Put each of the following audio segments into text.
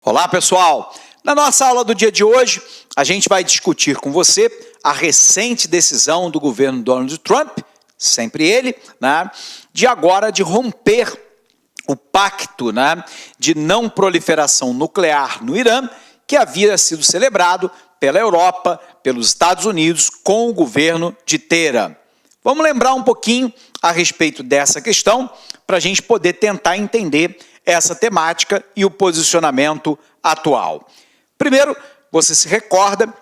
Olá, pessoal! Na nossa aula do dia de hoje, a gente vai discutir com você a recente decisão do governo Donald Trump, sempre ele, de agora de romper o pacto de não proliferação nuclear no Irã, que havia sido celebrado pela Europa, pelos Estados Unidos, com o governo de Teherã. Vamos lembrar um pouquinho a respeito dessa questão, para a gente poder tentar entender essa temática e o posicionamento atual. Primeiro, você se recorda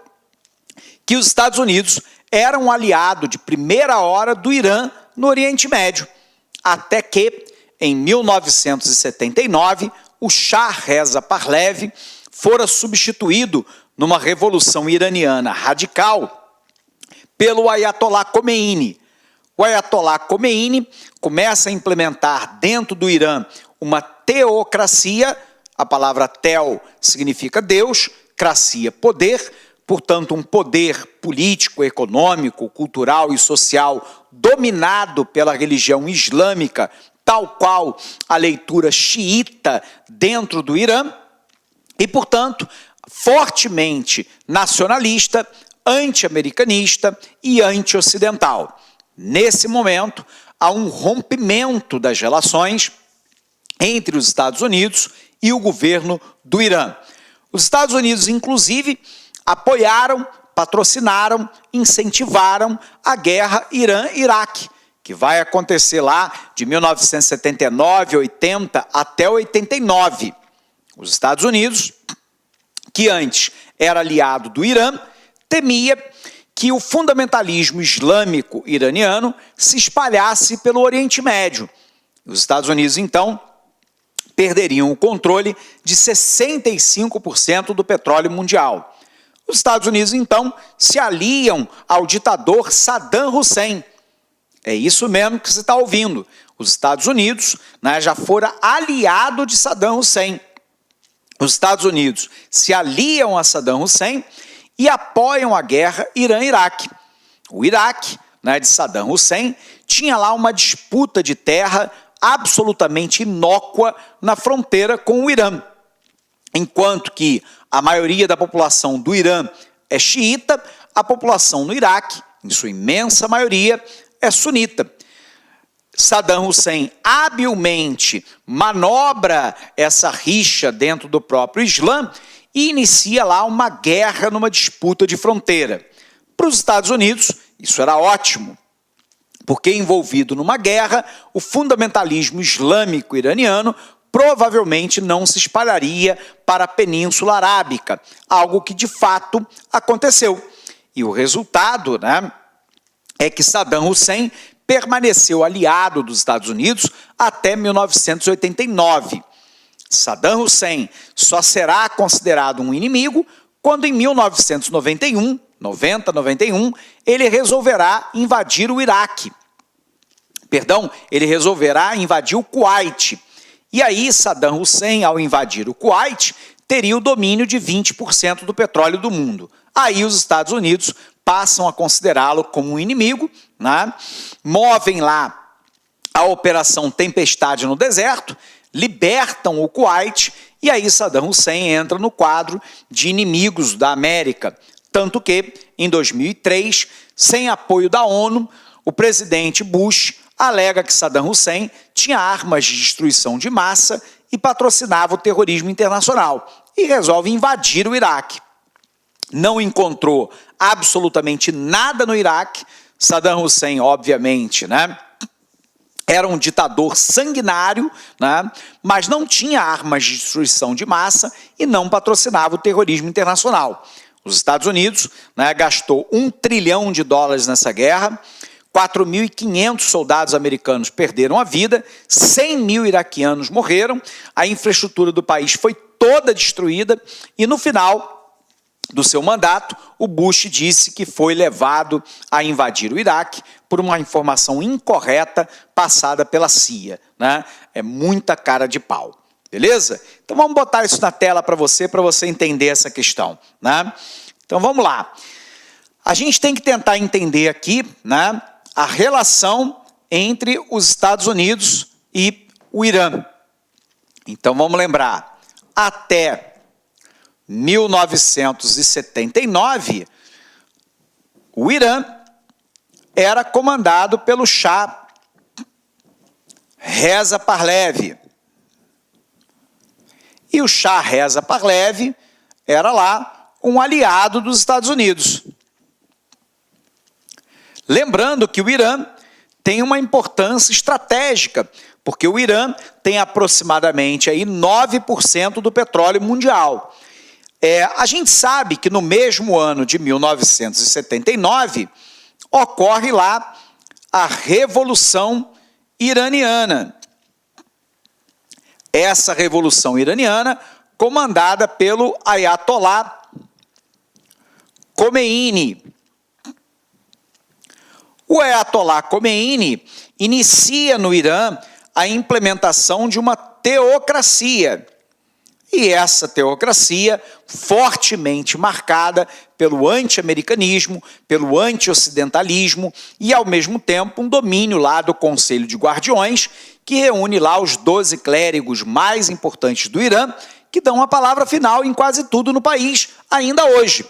que os Estados Unidos eram um aliado de primeira hora do Irã no Oriente Médio, até que, em 1979, o Shah Reza Pahlavi fora substituído numa revolução iraniana radical pelo Ayatollah Khomeini. O Ayatollah Khomeini começa a implementar dentro do Irã uma teocracia, a palavra teo significa Deus, cracia, poder, portanto um poder político, econômico, cultural e social dominado pela religião islâmica, tal qual a leitura xiita dentro do Irã, e portanto fortemente nacionalista, anti-americanista e anti-ocidental. Nesse momento, há um rompimento das relações entre os Estados Unidos e o governo do Irã. Os Estados Unidos, inclusive, apoiaram, patrocinaram, incentivaram a guerra Irã-Iraque, que vai acontecer lá de 1979, 80 até 89. Os Estados Unidos, que antes era aliado do Irã, temia que o fundamentalismo islâmico iraniano se espalhasse pelo Oriente Médio. Os Estados Unidos, então, perderiam o controle de 65% do petróleo mundial. Os Estados Unidos, então, se aliam ao ditador Saddam Hussein. É isso mesmo que você está ouvindo. Os Estados Unidos já foram aliados de Saddam Hussein. Os Estados Unidos se aliam a Saddam Hussein e apoiam a guerra Irã-Iraque. O Iraque, de Saddam Hussein, tinha lá uma disputa de terra absolutamente inócua na fronteira com o Irã. Enquanto que a maioria da população do Irã é xiita, a população no Iraque, em sua imensa maioria, é sunita. Saddam Hussein habilmente manobra essa rixa dentro do próprio Islã e inicia lá uma guerra numa disputa de fronteira. Para os Estados Unidos, isso era ótimo, porque envolvido numa guerra, o fundamentalismo islâmico iraniano provavelmente não se espalharia para a Península Arábica, algo que de fato aconteceu. E o resultado é que Saddam Hussein permaneceu aliado dos Estados Unidos até 1989. Saddam Hussein só será considerado um inimigo quando em 1991, ele resolverá invadir o Iraque. Ele resolverá invadir o Kuwait. E aí Saddam Hussein, ao invadir o Kuwait, teria o domínio de 20% do petróleo do mundo. Aí os Estados Unidos passam a considerá-lo como um inimigo, movem lá a Operação Tempestade no deserto, libertam o Kuwait e aí Saddam Hussein entra no quadro de inimigos da América. Tanto que, em 2003, sem apoio da ONU, o presidente Bush alega que Saddam Hussein tinha armas de destruição de massa e patrocinava o terrorismo internacional e resolve invadir o Iraque. Não encontrou absolutamente nada no Iraque. Saddam Hussein, obviamente, era um ditador sanguinário, mas não tinha armas de destruição de massa e não patrocinava o terrorismo internacional. Os Estados Unidos gastou $1 trilhão nessa guerra, 4.500 soldados americanos perderam a vida, 100 mil iraquianos morreram, a infraestrutura do país foi toda destruída e no final do seu mandato, o Bush disse que foi levado a invadir o Iraque por uma informação incorreta passada pela CIA. É muita cara de pau. Beleza? Então vamos botar isso na tela para você entender essa questão. Então vamos lá. A gente tem que tentar entender aqui a relação entre os Estados Unidos e o Irã. Então vamos lembrar, até 1979, o Irã era comandado pelo Shah Reza Pahlavi. E o Shah Reza Pahlavi era lá um aliado dos Estados Unidos. Lembrando que o Irã tem uma importância estratégica, porque o Irã tem aproximadamente aí 9% do petróleo mundial. A gente sabe que no mesmo ano de 1979, ocorre lá a Revolução Iraniana. Essa Revolução Iraniana, comandada pelo Ayatollah Khomeini. O Ayatollah Khomeini inicia no Irã a implementação de uma teocracia. E essa teocracia, fortemente marcada pelo anti-americanismo, pelo anti-ocidentalismo e, ao mesmo tempo, um domínio lá do Conselho de Guardiões, que reúne lá os 12 clérigos mais importantes do Irã, que dão a palavra final em quase tudo no país, ainda hoje.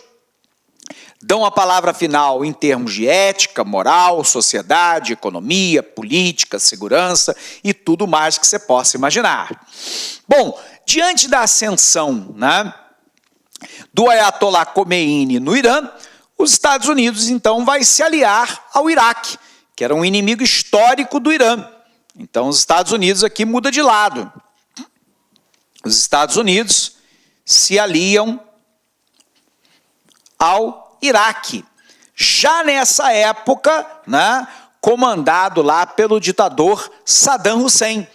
Dão a palavra final em termos de ética, moral, sociedade, economia, política, segurança e tudo mais que você possa imaginar. Bom, diante da ascensão, do Ayatollah Khomeini no Irã, os Estados Unidos, então, vai se aliar ao Iraque, que era um inimigo histórico do Irã. Então, os Estados Unidos aqui muda de lado. Os Estados Unidos se aliam ao Iraque. Já nessa época, comandado lá pelo ditador Saddam Hussein.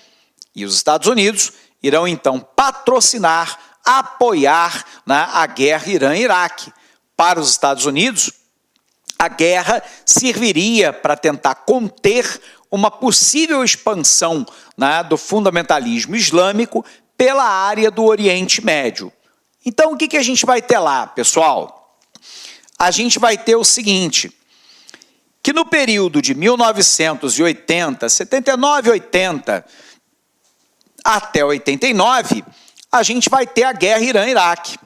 E os Estados Unidos irão, então, patrocinar, apoiar a guerra Irã-Iraque. Para os Estados Unidos, a guerra serviria para tentar conter uma possível expansão do fundamentalismo islâmico pela área do Oriente Médio. Então, o que a gente vai ter lá, pessoal? A gente vai ter o seguinte, que no período de 1980, 79, 80, até 89, a gente vai ter a guerra Irã-Iraque.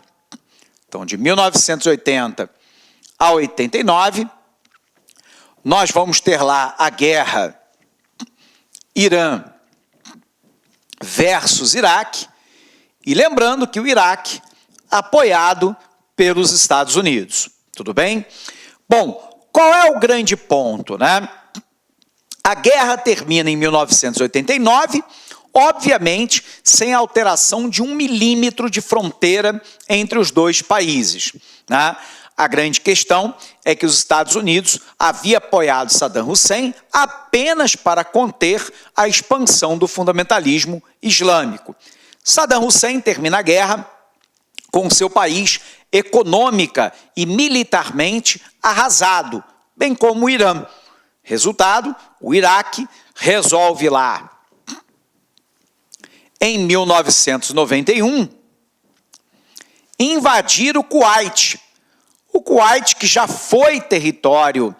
Então, de 1980 a 89, nós vamos ter lá a guerra Irã versus Iraque, e lembrando que o Iraque apoiado pelos Estados Unidos. Tudo bem? Bom, qual é o grande ponto, A guerra termina em 1989, obviamente sem alteração de 1 milímetro de fronteira entre os dois países. A grande questão é que os Estados Unidos haviam apoiado Saddam Hussein apenas para conter a expansão do fundamentalismo islâmico. Saddam Hussein termina a guerra com seu país econômica e militarmente arrasado, bem como o Irã. Resultado, o Iraque resolve lá, em 1991, invadir o Kuwait. O Kuwait, que já foi território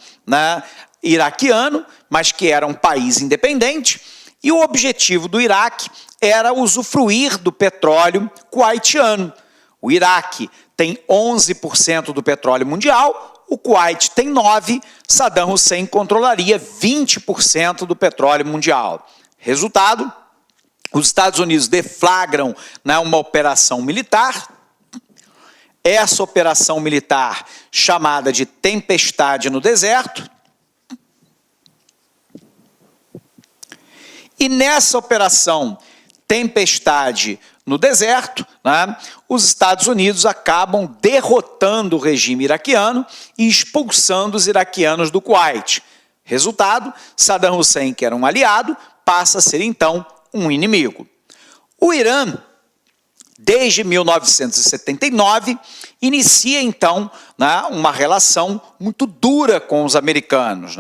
iraquiano, mas que era um país independente, e o objetivo do Iraque era usufruir do petróleo kuwaitiano. O Iraque tem 11% do petróleo mundial, o Kuwait tem 9%, Saddam Hussein controlaria 20% do petróleo mundial. Resultado, os Estados Unidos deflagram uma operação militar. Essa operação militar, chamada de Tempestade no Deserto, e nessa operação Tempestade no Deserto, os Estados Unidos acabam derrotando o regime iraquiano e expulsando os iraquianos do Kuwait. Resultado, Saddam Hussein, que era um aliado, passa a ser então um inimigo. O Irã, desde 1979, inicia então uma relação muito dura com os americanos,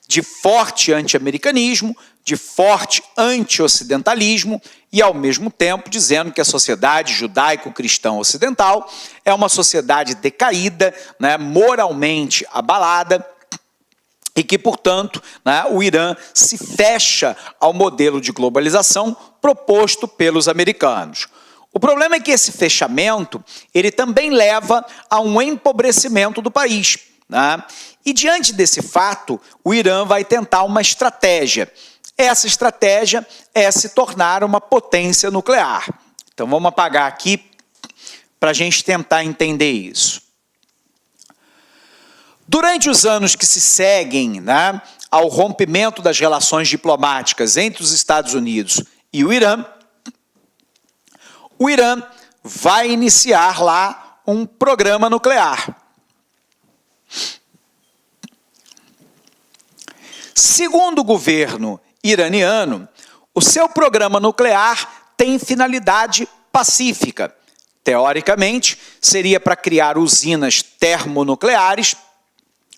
de forte anti-americanismo, de forte anti-ocidentalismo e, ao mesmo tempo, dizendo que a sociedade judaico-cristã ocidental é uma sociedade decaída, moralmente abalada, e que, portanto, o Irã se fecha ao modelo de globalização proposto pelos americanos. O problema é que esse fechamento, ele também leva a um empobrecimento do país, né? E diante desse fato, o Irã vai tentar uma estratégia. Essa estratégia é se tornar uma potência nuclear. Então vamos apagar aqui para a gente tentar entender isso. Durante os anos que se seguem, né, ao rompimento das relações diplomáticas entre os Estados Unidos e o Irã vai iniciar lá um programa nuclear. Segundo o governo iraniano, o seu programa nuclear tem finalidade pacífica. Teoricamente, seria para criar usinas termonucleares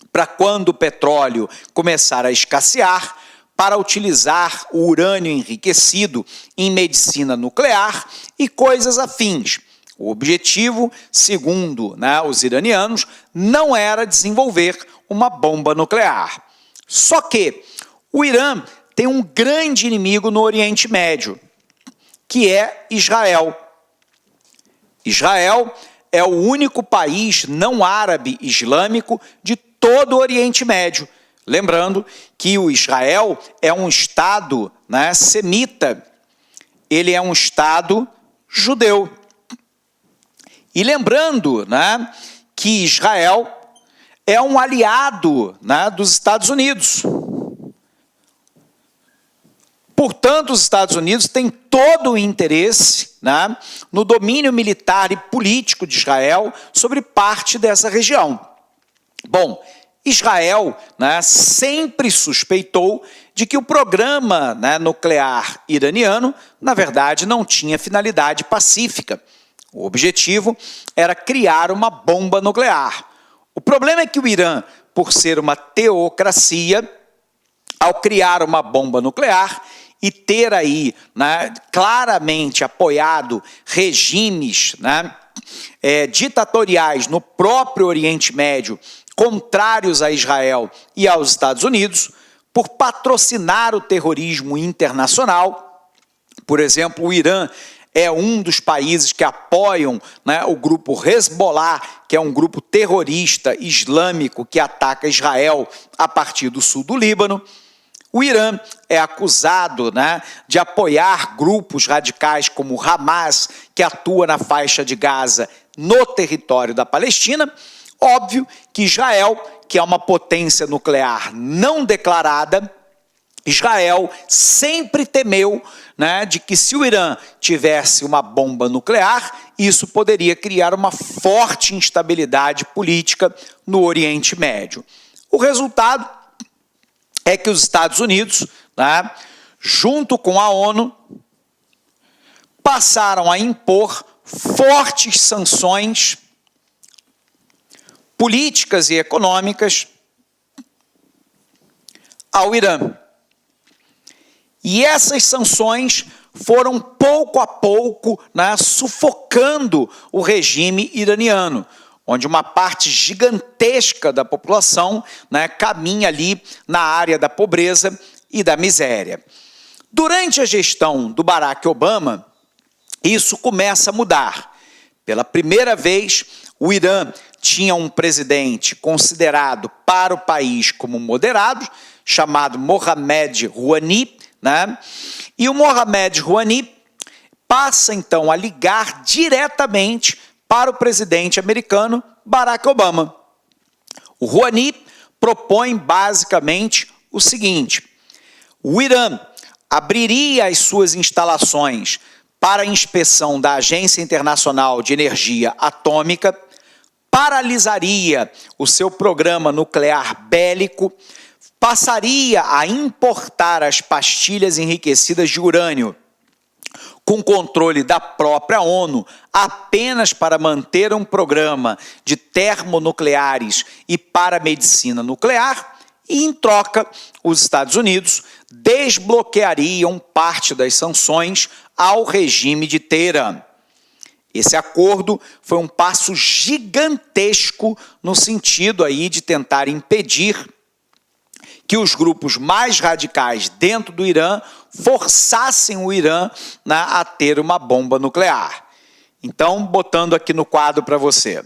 para quando o petróleo começar a escassear, para utilizar o urânio enriquecido em medicina nuclear e coisas afins. O objetivo, segundo, né, os iranianos, não era desenvolver uma bomba nuclear. Só que o Irã tem um grande inimigo no Oriente Médio, que é Israel. Israel é o único país não árabe islâmico de todo o Oriente Médio. Lembrando que o Israel é um estado, né, semita, ele é um estado judeu. E lembrando, né, que Israel é um aliado, né, dos Estados Unidos. Portanto, os Estados Unidos têm todo o interesse, né, no domínio militar e político de Israel sobre parte dessa região. Bom, Israel, né, sempre suspeitou de que o programa, né, nuclear iraniano, na verdade, não tinha finalidade pacífica. O objetivo era criar uma bomba nuclear. O problema é que o Irã, por ser uma teocracia, ao criar uma bomba nuclear e ter aí, né, claramente apoiado regimes, né, ditatoriais no próprio Oriente Médio, contrários a Israel e aos Estados Unidos, por patrocinar o terrorismo internacional. Por exemplo, o Irã é um dos países que apoiam, né, o grupo Hezbollah, que é um grupo terrorista islâmico que ataca Israel a partir do sul do Líbano. O Irã é acusado, né, de apoiar grupos radicais como o Hamas, que atua na faixa de Gaza, no território da Palestina. Óbvio que Israel, que é uma potência nuclear não declarada, Israel sempre temeu, né, de que se o Irã tivesse uma bomba nuclear, isso poderia criar uma forte instabilidade política no Oriente Médio. O resultado é que os Estados Unidos, né, junto com a ONU, passaram a impor fortes sanções políticas e econômicas ao Irã. E essas sanções foram pouco a pouco, né, sufocando o regime iraniano, onde uma parte gigantesca da população, né, caminha ali na área da pobreza e da miséria. Durante a gestão do Barack Obama, isso começa a mudar. Pela primeira vez, o Irã tinha um presidente considerado para o país como moderado, chamado Mohamed Rouhani, né? E o Mohamed Rouhani passa então a ligar diretamente para o presidente americano Barack Obama. O Rouhani propõe basicamente o seguinte: o Irã abriria as suas instalações para a inspeção da Agência Internacional de Energia Atômica, paralisaria o seu programa nuclear bélico, passaria a importar as pastilhas enriquecidas de urânio, com controle da própria ONU, apenas para manter um programa de termonucleares e para a medicina nuclear, e, em troca, os Estados Unidos desbloqueariam parte das sanções ao regime de Teherã. Esse acordo foi um passo gigantesco no sentido aí de tentar impedir que os grupos mais radicais dentro do Irã forçassem o Irã, né, a ter uma bomba nuclear. Então, botando aqui no quadro para você. O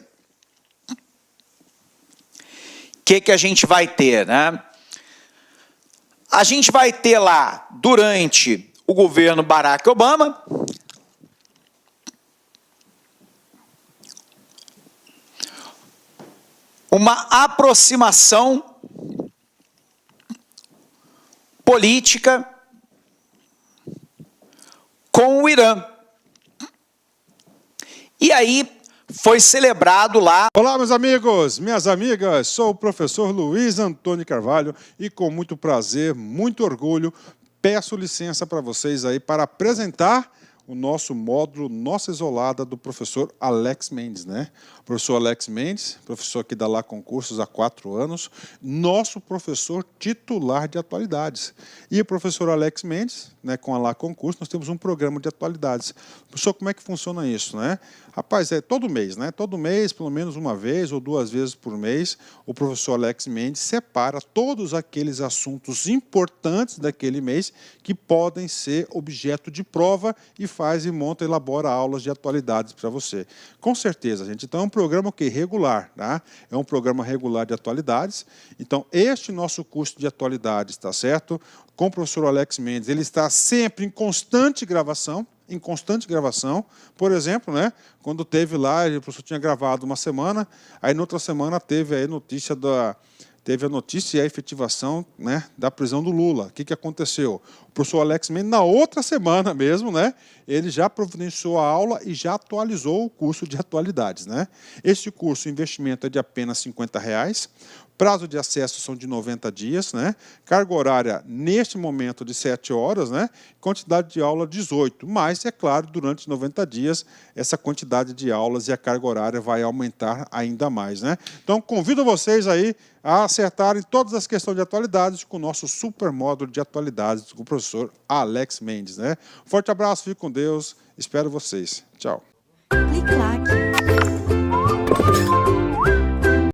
que a gente vai ter, né? A gente vai ter lá, durante o governo Barack Obama, uma aproximação política com o Irã. E aí foi celebrado lá... Olá, meus amigos, minhas amigas, sou o professor Luiz Antônio Carvalho e com muito prazer, muito orgulho, peço licença para vocês aí para apresentar o nosso módulo Nossa Isolada do professor Alex Mendes, né? O professor Alex Mendes, professor que dá lá concursos há 4 anos, nosso professor titular de atualidades. E o professor Alex Mendes, né, com a lá concurso, nós temos um programa de atualidades. Professor, como é que funciona isso, né? Rapaz, é todo mês, né? Todo mês, pelo menos uma vez ou 2 vezes por mês, o professor Alex Mendes separa todos aqueles assuntos importantes daquele mês que podem ser objeto de prova e faz e monta, elabora aulas de atualidades para você. Com certeza, gente. Então, é um programa que regular, tá? É um programa regular de atualidades. Então, este nosso curso de atualidades, tá certo? Com o professor Alex Mendes, ele está sempre em constante gravação. Por exemplo, né, quando teve lá, o professor tinha gravado uma semana, aí na outra semana teve a notícia e a efetivação, né, da prisão do Lula. O que aconteceu? O professor Alex Mendes, na outra semana mesmo, né, ele já providenciou a aula e já atualizou o curso de atualidades, né? Este curso, o investimento é de apenas R$50. Prazo de acesso são de 90 dias, né? Carga horária, neste momento, de 7 horas, né? Quantidade de aula, 18. Mas, é claro, durante 90 dias, essa quantidade de aulas e a carga horária vai aumentar ainda mais, né? Então, convido vocês aí a acertarem todas as questões de atualidades com o nosso super módulo de atualidades com o professor Alex Mendes, né? Forte abraço, fique com Deus, espero vocês. Tchau. Clique like.